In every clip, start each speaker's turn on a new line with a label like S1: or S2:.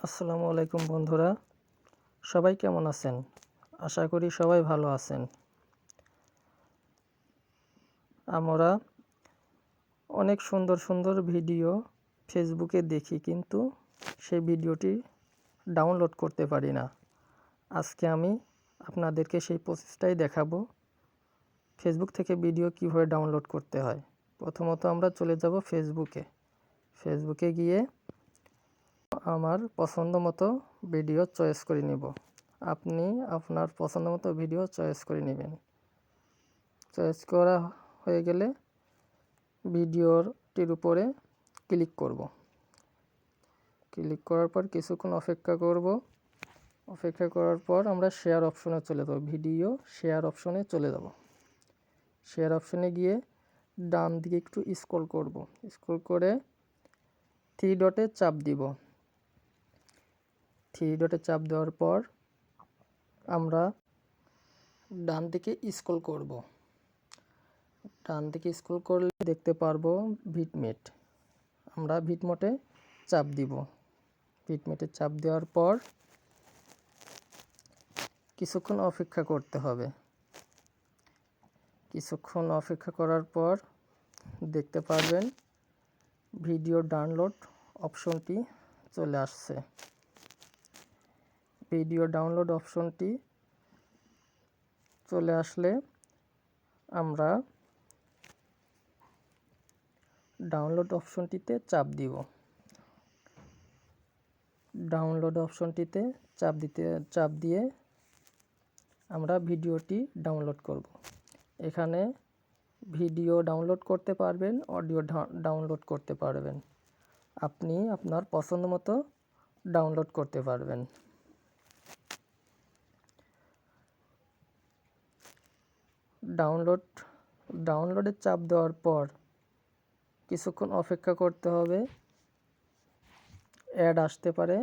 S1: আসসালামু আলাইকুম বন্ধুরা, সবাই কেমন আছেন? আশা করি সবাই ভালো আছেন। আমরা অনেক সুন্দর সুন্দর ভিডিও ফেসবুকে দেখি, কিন্তু সেই ভিডিওটি ডাউনলোড করতে পারি না। আজকে আমি আপনাদেরকে সেই প্রসেসটাই দেখাবো, ফেসবুক থেকে ভিডিও কিভাবে ডাউনলোড করতে হয়। প্রথমত আমরা চলে যাব ফেসবুকে গিয়ে আমার পছন্দ মতো ভিডিও চয়েস করে নেব। আপনি আপনার পছন্দ মতো ভিডিও চয়েস করে নেবেন। চয়েস করা হয়ে গেলে ভিডিওটির উপরে ক্লিক করব। ক্লিক করার পর কিছুক্ষণ অপেক্ষা করব। অপেক্ষা করার পর আমরা শেয়ার অপশনে চলে যাব। ভিডিও শেয়ার অপশনে চলে যাব। শেয়ার অপশনে গিয়ে ডান দিকে একটু স্ক্রল করব। স্ক্রল করে থ্রি ডটে চাপ দিব। থ্রি ডটে চাপ দেওয়ার পর আমরা ডান দিকে স্ক্রল করব। ডান দিকে স্ক্রল করলে দেখতে পারবো ভিটমেট। আমরা ভিটমেটে চাপ দিব। ভিটমেটে চাপ দেওয়ার পর কিছুক্ষণ অপেক্ষা করতে হবে। কিছুক্ষণ অপেক্ষা করার পর দেখতে পারবেন ভিডিও ডাউনলোড অপশনটি চলে আসছে। ভিডিও ডাউনলোড অপশনটি চলে আসলে আমরা ডাউনলোড অপশনটিতে চাপ দিব। ডাউনলোড অপশনটিতে চাপ দিয়ে আমরা ভিডিওটি ডাউনলোড করব। এখানে ভিডিও ডাউনলোড করতে পারবেন, অডিও ডাউনলোড করতে পারবেন। আপনি আপনার পছন্দ মতো ডাউনলোড করতে পারবেন। ডাউনলোডে চাপ দেওয়ার পর কিছুক্ষণ অপেক্ষা করতে হবে। অ্যাড আসতে পারে,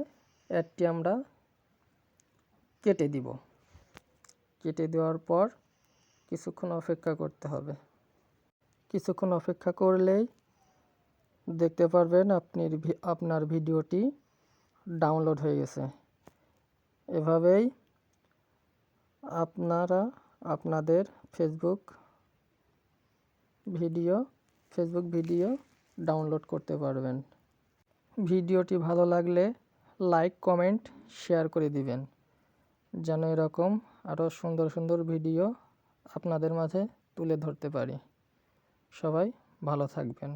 S1: অ্যাডটি আমরা কেটে দিব। কেটে দেওয়ার পর কিছুক্ষণ অপেক্ষা করতে হবে। কিছুক্ষণ অপেক্ষা করলেই দেখতে পারবেন আপনার ভিডিওটি ডাউনলোড হয়ে গেছে। এভাবেই আপনারা আপনাদের ফেসবুক ভিডিও ডাউনলোড করতে পারবেন। ভিডিওটি ভালো লাগলে লাইক, কমেন্ট, শেয়ার করে দিবেন, যেন এরকম আরও সুন্দর সুন্দর ভিডিও আপনাদের মাঝে তুলে ধরতে পারি। সবাই ভালো থাকবেন।